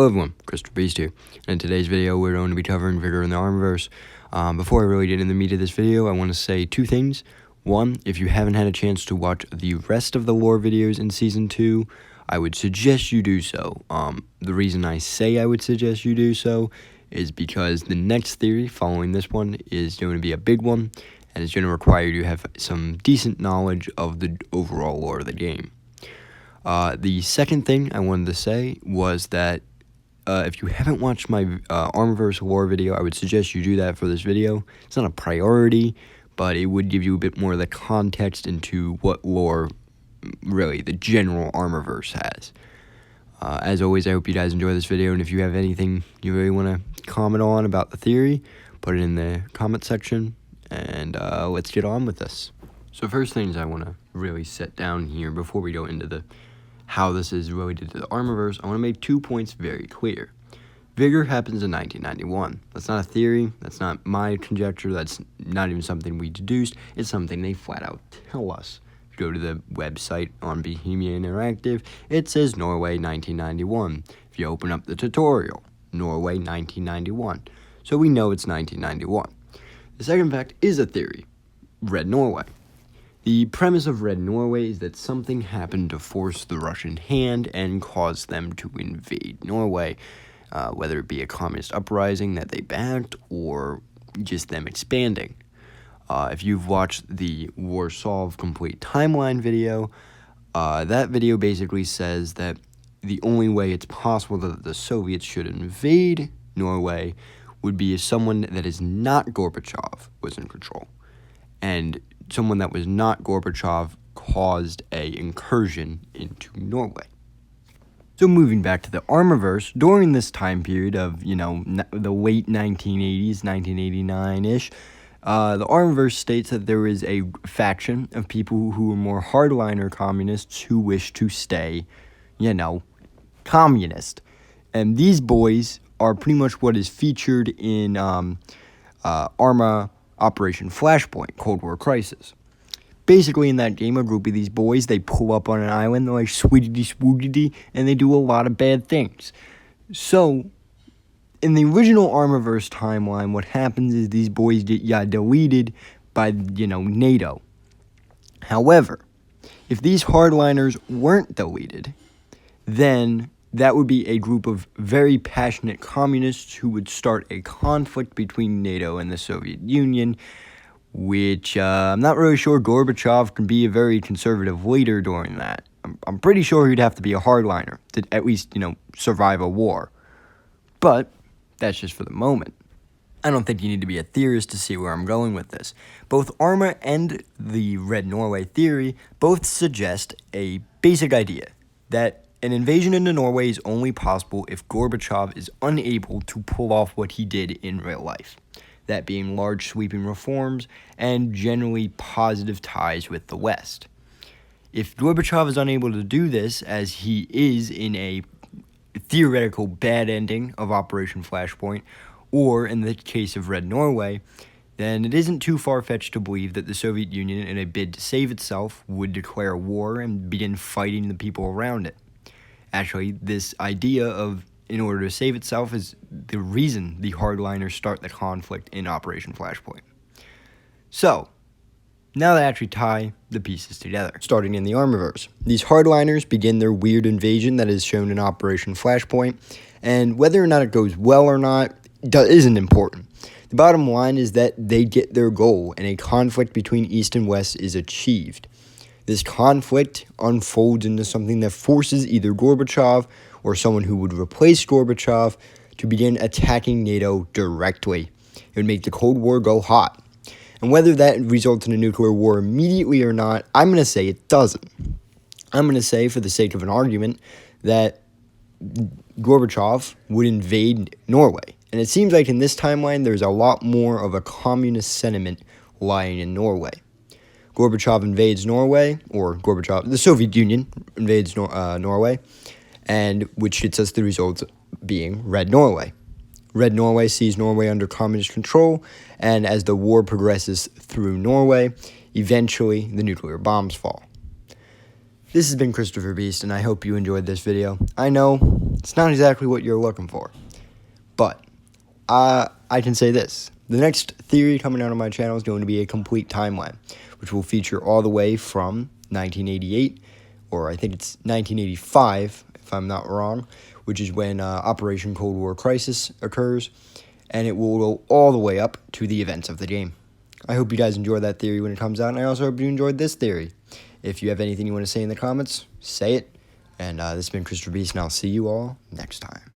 Hello everyone, Crystal Beast here. In today's video, we're going to be covering Vigor in the Armaverse. Before I really get into the meat of this video, I want to say two things. One, if you haven't had a chance to watch the rest of the lore videos in Season 2, I would suggest you do so. The reason I say I would suggest you do so is because the next theory following this one is going to be a big one, and it's going to require you to have some decent knowledge of the overall lore of the game. The second thing I wanted to say was that if you haven't watched my Armaverse lore video, I would suggest you do that for this video. It's not a priority, but it would give you a bit more of the context into what lore, really, the general Armaverse has. As always, I hope you guys enjoy this video, and if you have anything you really want to comment on about the theory, put it in the comment section, and let's get on with this. So first things I want to really set down here before we go into the how this is related to the Armaverse, I want to make 2 points very clear. Vigor happens in 1991. That's not a theory, that's not my conjecture, that's not even something we deduced, it's something they flat out tell us. If you go to the website on Bohemia Interactive, it says Norway 1991. If you open up the tutorial, Norway 1991. So we know it's 1991. The second fact is a theory, Red Norway. The premise of Red Norway is that something happened to force the Russian hand and cause them to invade Norway, whether it be a communist uprising that they backed or just them expanding. If you've watched the Warsaw Complete Timeline video, that video basically says that the only way it's possible that the Soviets should invade Norway would be if someone that is not Gorbachev was in control. And someone that was not Gorbachev caused a incursion into Norway. So moving back to the Armaverse, during this time period of, the late 1980s, 1989-ish, the Armaverse states that there is a faction of people who are more hardliner communists who wish to stay, communist. And these boys are pretty much what is featured in Operation Flashpoint, Cold War Crisis. Basically, in that game, a group of these boys, they pull up on an island, they're like sweetity, and they do a lot of bad things. So, in the original Armaverse timeline, what happens is these boys get deleted by, NATO. However, if these hardliners weren't deleted, then that would be a group of very passionate communists who would start a conflict between NATO and the Soviet Union, which I'm not really sure Gorbachev can be a very conservative leader during that. I'm pretty sure he'd have to be a hardliner to at least, survive a war. But that's just for the moment. I don't think you need to be a theorist to see where I'm going with this. Both Arma and the Red Norway theory both suggest a basic idea that an invasion into Norway is only possible if Gorbachev is unable to pull off what he did in real life, that being large sweeping reforms and generally positive ties with the West. If Gorbachev is unable to do this, as he is in a theoretical bad ending of Operation Flashpoint, or in the case of Red Norway, then it isn't too far-fetched to believe that the Soviet Union, in a bid to save itself, would declare war and begin fighting the people around it. Actually, this idea of, in order to save itself, is the reason the hardliners start the conflict in Operation Flashpoint. So, now they actually tie the pieces together. Starting in the Armaverse, these hardliners begin their weird invasion that is shown in Operation Flashpoint, and whether or not it goes well or not isn't important. The bottom line is that they get their goal, and a conflict between East and West is achieved. This conflict unfolds into something that forces either Gorbachev or someone who would replace Gorbachev to begin attacking NATO directly. It would make the Cold War go hot. And whether that results in a nuclear war immediately or not, I'm going to say it doesn't. I'm going to say, for the sake of an argument, that Gorbachev would invade Norway. And it seems like in this timeline, there's a lot more of a communist sentiment lying in Norway. Gorbachev invades Norway, the Soviet Union invades Norway, and which gets us the results being Red Norway. Red Norway sees Norway under communist control, and as the war progresses through Norway, eventually the nuclear bombs fall. This has been Christopher Beast, and I hope you enjoyed this video. I know it's not exactly what you're looking for, but I can say this. The next theory coming out of my channel is going to be a complete timeline, which will feature all the way from 1988, or I think it's 1985, if I'm not wrong, which is when Operation Cold War Crisis occurs, and it will go all the way up to the events of the game. I hope you guys enjoy that theory when it comes out, and I also hope you enjoyed this theory. If you have anything you want to say in the comments, say it. And this has been Christopher Beast, and I'll see you all next time.